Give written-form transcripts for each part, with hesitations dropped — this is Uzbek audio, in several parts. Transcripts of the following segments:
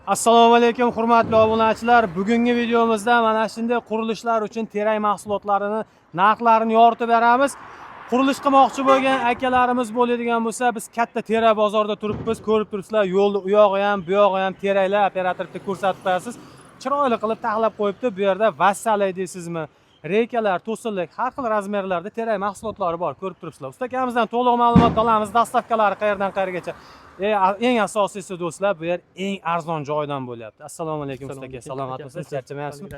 Assalomu alaykum hurmatli obunachilar. Bugungi videomizda mana shunday qurilishlar uchun terak mahsulotlarini narxlarini yoritib beramiz. Qurilish qilmoqchi bo'lgan akalarimiz bo'ladigan bo'lsa, biz katta terak bozorda turibmiz. Ko'rib turibsizlar, yo'lni u yog'i ham, bu yog'i ham teraklar operatorda ko'rsatib qo'yasiz. Chiroyli qilib taxlab qo'yibdi. Bu yerda vassalay deysizmi? Reykalar, to'sinlik, har xil razmerlarda terak mahsulotlari bor. Ko'rib turibsizlar. Usta akamizdan to'liq ma'lumot olamiz. Dastavkalari qayerdan qayergacha. Eng asosiysi do'stlar, bu yer eng arzon joydan bo'lyapti. Assalomu alaykum usta aka. Salomatmisiz? Charchamayapsizmi?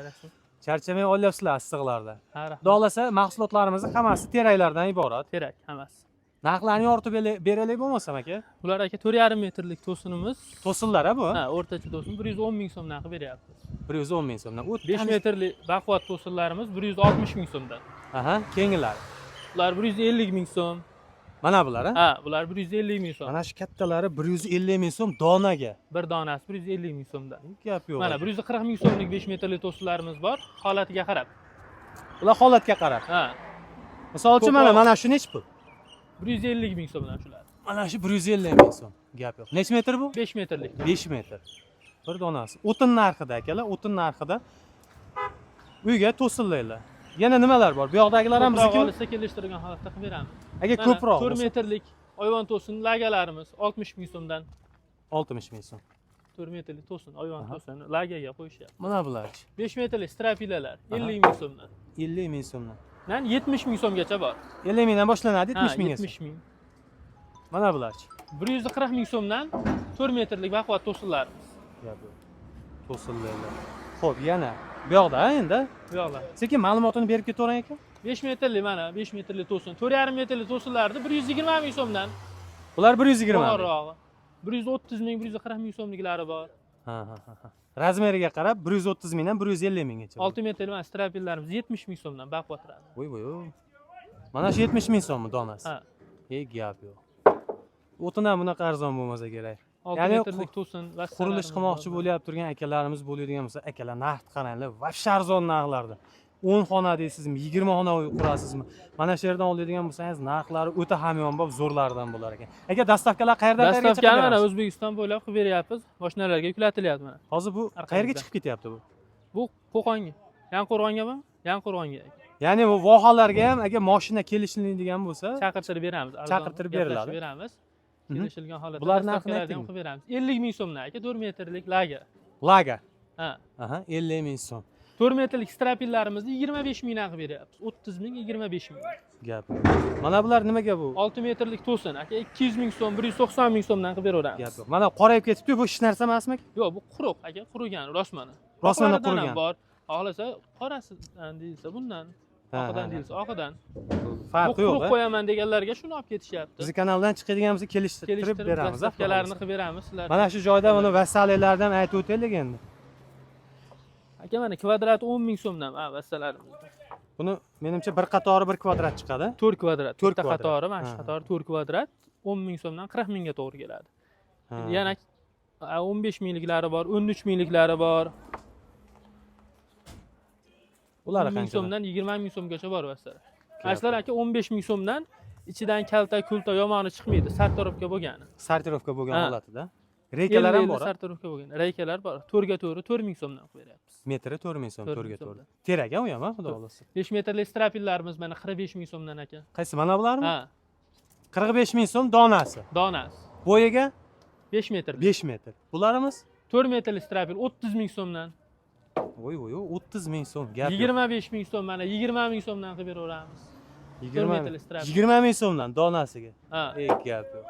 Charchamay olyapsizlar issiqlarda. Xudo mahsulotlarimizni hammasi teraklardan iborat. Terak hammasi. Narxlarni yoritib beraylik bo'lmasam aka? Bular aka 4,5 metrlik to'sinimiz. To'sinlar bu? Ha, o'rtacha to'sin 110 ming so'mdan qilib beryapmiz. 110 ming so'mdan. 5 metrlik baquvvat to'sinlarimiz 160 ming so'mdan. Aha, keyingilari. Bular 150 ming so'm. Mana bular, ha? Ha, bular 150 ming so'm. Mana shu kattalari 150 ming so'm donaga. Bir donasi 150 ming so'mdan. Gap yo'q. Mana 140 ming so'mlik 5 metrlik to'sinlarimiz bor, holatiga qarab. Ular holatga qarab. Ha. Misol uchun mana shu nech pul? 150 ming so'mdan shular. Mana shu 150 ming so'm. Gap yo'q. Nech metr bu? 5 metrlik. 5 metr. Bir donasi. O'tin narxida akalar, o'tin narxida. Uyga to'sinlaylar. Yana nimalar bor? Bu yoqdagilar ham bizniki. Olsa kelishtirgan holatda qilib beramiz. Aka ko'proq. 4 metrlik oyvon to'sin lagalarimiz 60 ming so'mdan. 60 ming so'm. 4 metrlik to'sin, oyvon to'sin lagaga qo'yishyapti. Mana bularchi. 5 metrlik strapilalar 50 ming so'mdan. 50 ming so'mdan. Nan 70 ming so'mgacha bor. 50 mingdan boshlanadi, 70 minggacha. 70 ming. Mana bularchi. 140 ming so'mdan 4 metrlik baquvvat to'sinlarimiz. To'sinlaylar. Xo'p, yana bu yoqda endi. Bu yoqlar. Sekin ma'lumotini berib ketavering aka. 5 metrlik mana 5 metrlik to'sin, 4,5 metrlik to'sinlarni 120 ming so'mdan. Bular 120 ming. To'g'rirog'i. 130 ming, 140 ming so'mliklari bor. Ha. Razmeriga qarab 130 mingdan 150 minggacha. 6 metrlik mana strapillarimiz 70 ming so'mdan baquvvat turadi. Voy. Mana shu 70 ming so'mmi donasi? Ha. Gap yo'q. O'tindan bunaqa arzon bo'lmasa kerak. 6 metrlik to'sin va qurilish qilmoqchi bo'lyapti turgan akalarimiz bo'ladigan bo'lsa, akalar narxni qaranglar, vobshe arzon narxlarda. 10 xona deysizmi, 20 xona qurasizmi? Mana shu yerdan oladigan bo'lsangiz, narxlari o'ta hamyonbop zo'rlardan bo'lar ekan. Aka, dastavkalar qayerdan qayergacha chiqib Dastavkani mana O'zbekiston bo'ylab qilib beryapmiz. Mashinalarga yuklatilyapti mana. Hozir bu qayerga chiqib ketyapti bu? Bu Qo'qonga. Yanqo'rg'ongami? Yanqo'rg'onga. Ya'ni bu vohalarga ham agar mashina kelishiladigan bo'lsa, chaqirtirib beramiz. Chaqirtirib beriladi. Beramiz. Kelishilgan holatda bular narxini ham qilib beramiz. 50 ming so'mdan aka 4 metrlik laga. Laga. Ha. Aha, 50 ming so'm. 4 metrlik strapillarimizni 25 mingdan qilib beryapmiz. 30 ming, 25 ming. Gap. Mana bular nimaga bu? 6 metrlik to'sin aka 200 ming so'm, 190 ming so'mdan qilib beraveramiz. Gap yo'q. Mana qorayib ketibdi, bu hech narsa emasmi? Yo'q, bu quruq aka, qurigan rosmani. Rosmani qurigan. Bor. Xohlasa qorasidan deyilsa bundan, oqidan deyilsa oqidan. Farqi yo'q. Quruq qo'yaman deganlarga shuni olib ketishyapti. Biz kanaldan chiqadigan bo'lsa kelishtirib beramiz. Dastavkalarni qilib beramiz sizlar. Mana shu joyda buni vassaliylardan aytib o'taylik endi. Aka mana kvadrat 10 ming so'mdan vassalarimiz. Buni menimcha bir qatori 1 kvadrat chiqadi. 4 kvadrat. 4 qatori, mana shu qatori 4 kvadrat 10 ming so'mdan 40 mingga to'g'ri keladi. Yana 15 mingliklari bor, 13 mingliklari bor. Ular qancha so'mdan 20 ming so'mgacha bor vassalar. Aslar aka 15 ming so'mdan ichidan kalta, kulta yomoni chiqmaydi, sartarovka bo'lgani. Sartarovka bo'lgan holatida. Reykalar ham bor. Sartarovka bo'lgan. Reykalar bor. 4 ga 4 ming so'mdan qilib beryapmiz. Metri 4 ming so'm, 4 ga 4. Terak ham u ham, xudo xolasa. 5 metrlik strapillarimiz mana 45 ming so'mdan aka. Qaysi mana bularmi? Ha. 45 ming so'm donasi. Donasi. Bo'yiga 5 metrlik. 5 metr. Bularimiz 4 metrlik strapil 30 ming so'mdan. Voy, 30 ming so'm. Gap. 25 ming so'm mana 20 ming so'mdan qilib beraveramiz. 20 ming so'mdan donasiga. Ha. Gap yo'q.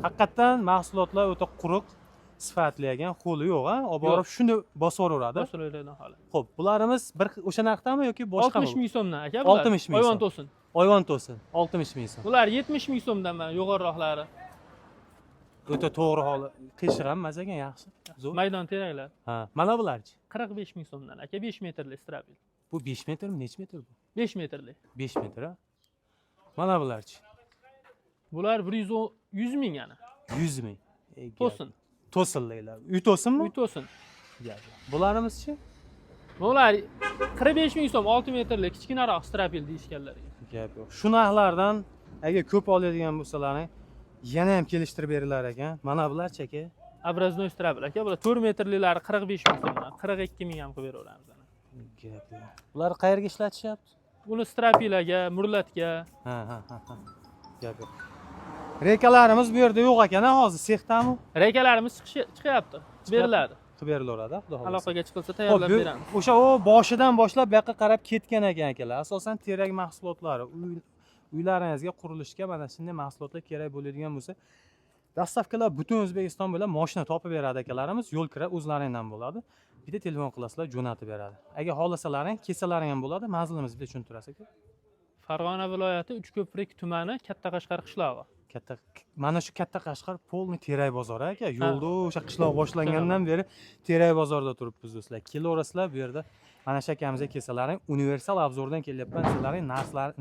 Haqiqatan mahsulotlar o'ta quruq, sifatli ekan, qo'li yo'q, ha? Olib borib shuni bosaveradi. Bosaveradigan holat. Xo'p, bularimiz bir o'sha narxdami yoki boshqami? 60 ming so'mdan aka bular. 60 ming. Oyvon to'sin. Oyvon to'sin. 60 ming so'm. Bular 70 ming so'mdan mana yo'g'onroqlari. O'ta to'g'ri holi. Qiyshiq ham mazza ekan, yaxshi. Zo'r. Maydon teraklar. Ha, mana bularchi? 45 ming so'mdan aka 5 metrli strapil. Bu 5 metrmi, necha metr bu? 5 metrli. 5 metr, ha? Mana bularchi? Bular 100 ming yana. 100 ming. To'sin. To'sinliklar. Uy to'sinmi? Uy to'sin. Bularimiz-chi? Bular 45 ming so'm 6 metrli kichkinaroq strapil deyishganlarga. Gap yo'q. Shu narxlardan agar ko'p oladigan bo'lsalaring, yana ham kelishtirib berilar ekan. Mana bularchi aka? obraznoy strabil aka. Bular 4 metrliklari 45 ming so'mdan, 42 ming ham qilib beraveramiz. Gap yo'q. Bular qayerga ishlatishyapti? Buni strapilaga, murlatga. Ha. Gap yo'q. Rekalarimiz bu yerda yo'q ekan, hozir sexdami? Rekalarimiz chiqyapti. Beriladi. Qilib beriladi, xudo xohlasa. Aloqaga chiqilsa tayyorlab Xo'p, beramiz. o'sha o boshidan boshlab bu yoqqa qarab ketgan ekan akalar. Asosan terak mahsulotlari, uylaringizga qurilishga mana shunday mahsulotlar kerak bo'ladigan bo'lsa, dastavkalar butun O'zbekiston bo'ylab mashina topib beradi akalarimiz. Yo'l kira o'zlaringizdan bo'ladi. Bitta telefon qilasizlar, jo'natib beradi. Agar xohlasalaring, kesalaring ham bo'ladi. Manzilimiz bitta tushuntirasiz aka. Farg'ona viloyati Uchko'prik tumani, Katta Qashqar qishlog'i. Mana shu Katta Qashqar polni terak bozori aka. Yo'lda o'sha qishloq boshlangandan beri terak bozorida turibmiz do'stlar. Kelaverasizlar bu yerda. Mana shu akamizga kelsalaring, universal obzordan kelyapman, sizlarning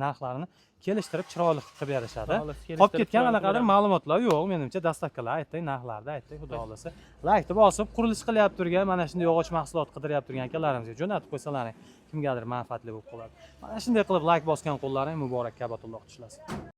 narxlarini kelishtirib chiroyli qilib berishadi. Qolib ketgan qanaqadir ma'lumotlar yo'q, menimcha dastavkalar aytdik, narxlarni aytdik, xudo xolasa. Laykni bosib, qurilish qilyapti turgan, mana shunday yog'och mahsulot qidiryapti turgan akalarimizga jo'natib qo'ysalaring, kimgadir manfaatli bo'lib qoladi. Mana shunday qilib layk bosgan qo'llaring muborak, kabatulloh tishlasin.